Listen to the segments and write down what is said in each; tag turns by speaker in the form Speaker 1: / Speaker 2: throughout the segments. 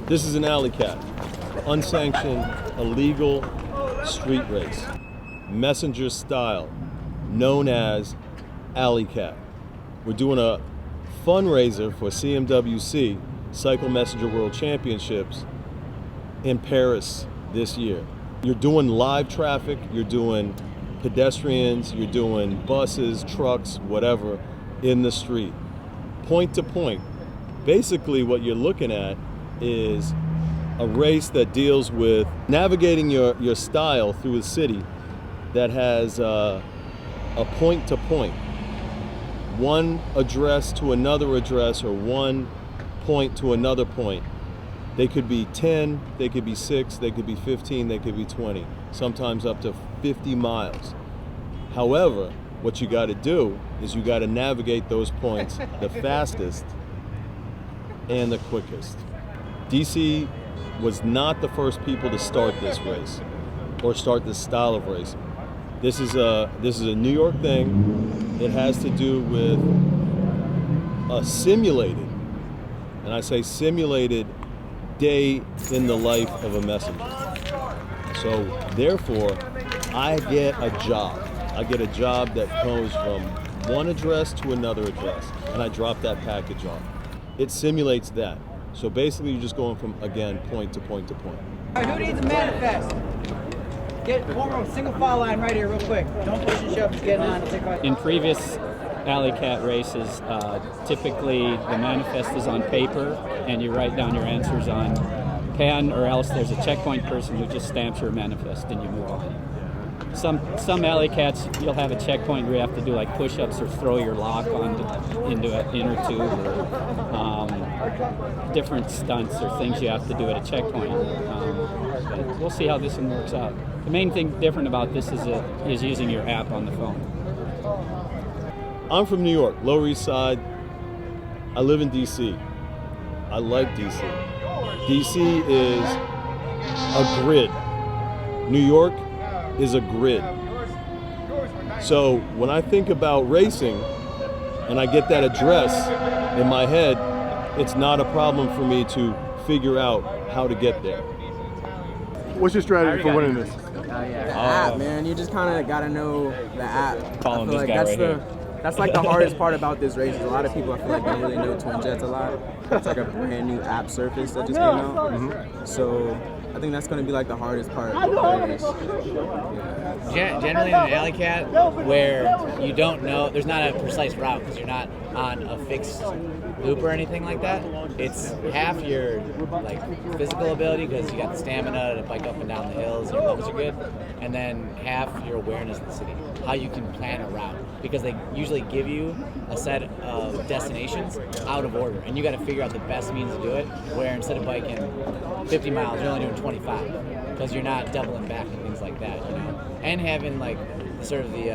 Speaker 1: This is an Alleycat, unsanctioned, illegal street race, messenger style, known as Alleycat. We're doing a fundraiser for CMWC, Cycle Messenger World Championships, in Paris this year. You're doing live traffic, you're doing pedestrians, you're doing buses, trucks, whatever, in the street, point to point. Basically what you're looking at is a race that deals with navigating your style through a city that has a point to point. One address to another address, or one point to another point. They could be 10, they could be 6, they could be 15, they could be 20, sometimes up to 50 miles. However, what you got to do is you got to navigate those points the fastest and the quickest. DC was not the first people to start this race or start this style of race. This is a New York thing. It has to do with a simulated, and I say simulated, day in the life of a messenger. So therefore, I get a job. I get a job that goes from one address to another address, and I drop that package off. It simulates that. So basically, you're just going from, again, point to point to point.
Speaker 2: All right, who needs a manifest? Get one more single file line right here real quick. Don't push and shove, just get on.
Speaker 3: In previous Alleycat races, typically the manifest is on paper and you write down your answers on pen, or else there's a checkpoint person who just stamps your manifest and you move on. Some Alleycats, you'll have a checkpoint where you have to do like push-ups or throw your lock into an inner tube, or different stunts or things you have to do at a checkpoint. But we'll see how this one works out. The main thing different about this is using your app on the phone.
Speaker 1: I'm from New York, Lower East Side. I live in DC. I like DC. DC is a grid. New York is a grid. So when I think about racing and I get that address in my head, it's not a problem for me to figure out how to get there.
Speaker 4: What's your strategy for winning this?
Speaker 5: The app, man. You just kind of got to know the app. I feel like that's like the hardest part about this race. A lot of people, I feel like, don't really know Twin Jets a lot. It's like a brand new app surface that just came out. So I think that's going to be like the hardest part of the race.
Speaker 6: Generally in an Alleycat, where you don't know, there's not a precise route because you're not on a fixed loop or anything like that. It's half your like physical ability because you got the stamina to bike up and down the hills, your lungs are good, and then half your awareness of the city, how you can plan a route, because they usually give you a set of destinations out of order, and you got to figure out the best means to do it, where instead of biking 50 miles, you're only doing 25 because you're not doubling back and things like that, you know, and having like sort of the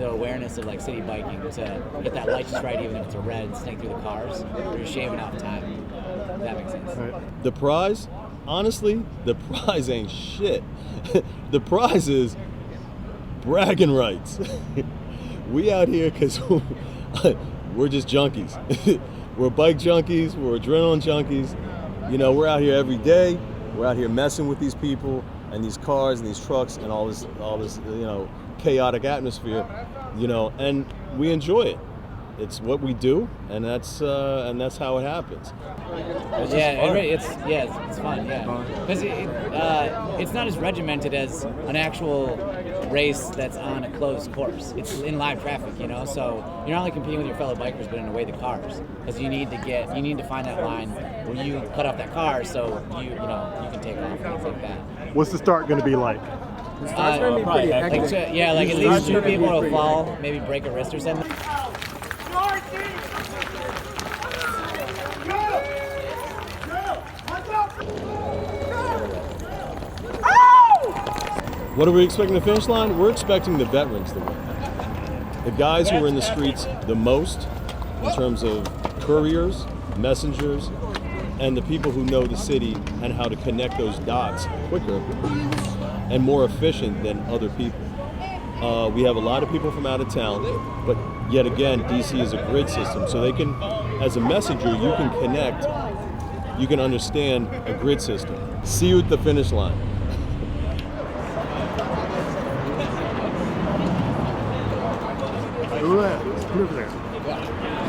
Speaker 6: awareness of like city biking to get that light just right, even if it's a red, and snake through the cars, where you're shaving off time. If that makes sense.
Speaker 1: The prize, honestly, the prize ain't shit. The prize is bragging rights. We out here because we're just junkies. We're bike junkies, we're adrenaline junkies. You know, we're out here every day. We're out here messing with these people and these cars and these trucks and all this, you know, chaotic atmosphere, you know, and we enjoy it. It's what we do, and that's how it happens.
Speaker 6: It's fun, yeah. Because it's not as regimented as an actual race that's on a closed course. It's in live traffic, you know. So you're not only competing with your fellow bikers, but in a way the cars, because you need to find that line where you cut off that car, so you can take off and things like that.
Speaker 4: What's the start going to be like?
Speaker 5: It's going to be pretty hectic.
Speaker 6: Like at least 2 people will fall, maybe break a wrist or something.
Speaker 1: What are we expecting the finish line? We're expecting the veterans to win. The guys who are in the streets the most, in terms of couriers, messengers, and the people who know the city and how to connect those dots quicker and more efficient than other people. We have a lot of people from out of town, but yet again, DC is a grid system, so they can as a messenger, you can connect, you can understand a grid system. See you at the finish line.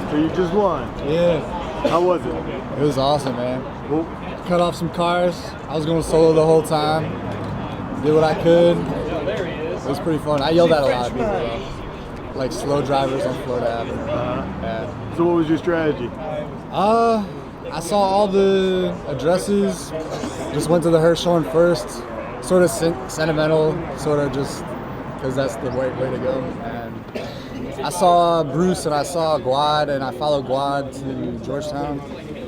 Speaker 4: So you just won.
Speaker 7: Yeah,
Speaker 4: How was it?
Speaker 7: it was awesome, man.
Speaker 4: Well,
Speaker 7: Cut off some cars. I was going solo the whole time. Did what I could. It was pretty fun. I yelled at a lot of people, though. Like slow drivers on Florida Avenue. Yeah.
Speaker 4: so what was your strategy?
Speaker 7: I saw all the addresses. Just went to the Hirshhorn first. Sort of sentimental, sort of just because that's the way to go. And I saw Bruce and I saw Guad, and I followed Guad to Georgetown.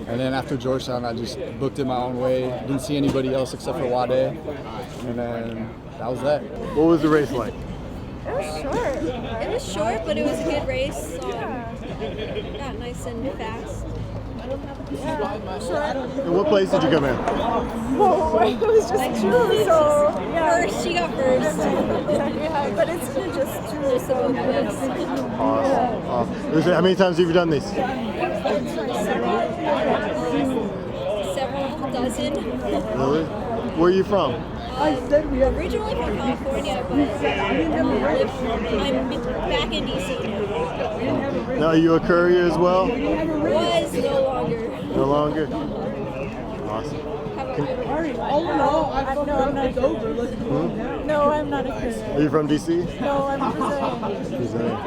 Speaker 7: And then after Georgetown, I just booked it my own way. Didn't see anybody else except for Wade. And then that was that.
Speaker 4: What was the race like?
Speaker 8: It was short. It was short, but it was a good race. Got nice and fast.
Speaker 4: And what place did you come in?
Speaker 8: Whoa, it was just so first. She got first. Yeah, but it's just the both of us.
Speaker 4: Awesome. How many times have you done these?
Speaker 8: Several dozen.
Speaker 4: Really? Where are you from?
Speaker 8: Originally from California, but I'm back in DC now.
Speaker 4: Now, are you a courier as well?
Speaker 8: Was no longer.
Speaker 4: No longer? Awesome.
Speaker 8: How about you?
Speaker 9: No, I'm not a courier. No, I'm not a courier.
Speaker 4: Are you from DC?
Speaker 9: No, I'm Brazilian.
Speaker 4: Brazilian.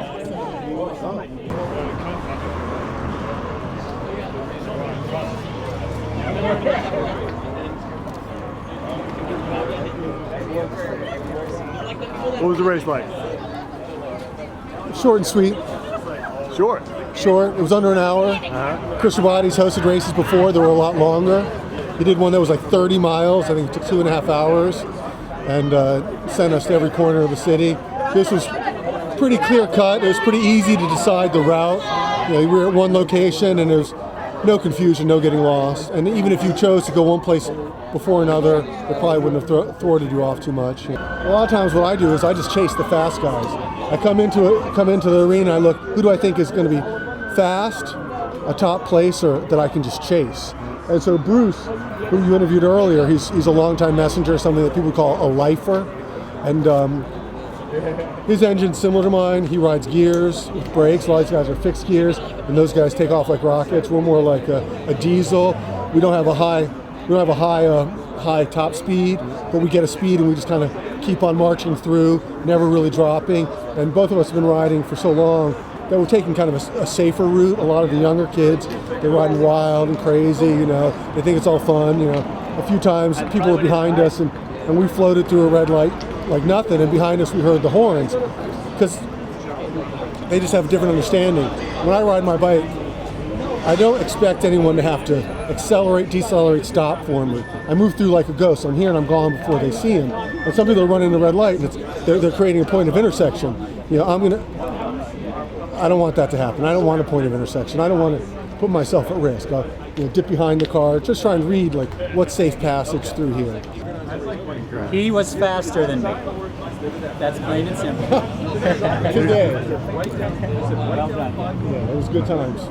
Speaker 4: What was the race like?
Speaker 10: Short and sweet.
Speaker 4: Short.
Speaker 10: Short. It was under an hour. Chris Rabati's hosted races before. They were a lot longer. He did one that was like 30 miles. I think it took 2.5 hours, and sent us to every corner of the city. This was pretty clear cut. It was pretty easy to decide the route. You know, we were at one location, and there was no confusion, no getting lost. And even if you chose to go one place before another, it probably wouldn't have thwarted you off too much. A lot of times what I do is I just chase the fast guys. I come into the arena, I look, who do I think is going to be fast, a top placer that I can just chase. And so Bruce, who you interviewed earlier, he's a longtime messenger, something that people call a lifer. And his engine's similar to mine. He rides gears with brakes. A lot of these guys are fixed gears, and those guys take off like rockets. We're more like a diesel. We don't have a high top speed, but we get a speed and we just kind of keep on marching through, never really dropping. And both of us have been riding for so long that we're taking kind of a safer route. A lot of the younger kids, they're riding wild and crazy, you know. They think it's all fun, you know. A few times people were behind us and we floated through a red light like nothing, and behind us we heard the horns, because they just have a different understanding. When I ride my bike, I don't expect anyone to have to accelerate, decelerate, stop for me. I move through like a ghost. I'm here and I'm gone before they see him. And some people are running the red light, and they're creating a point of intersection. You know, I don't want that to happen. I don't want a point of intersection. I don't want to put myself at risk. I'll dip behind the car, just try and read like what's safe passage through here.
Speaker 3: He was faster than me. That's plain and simple.
Speaker 10: Today.
Speaker 3: Well done.
Speaker 10: Yeah, it was good times.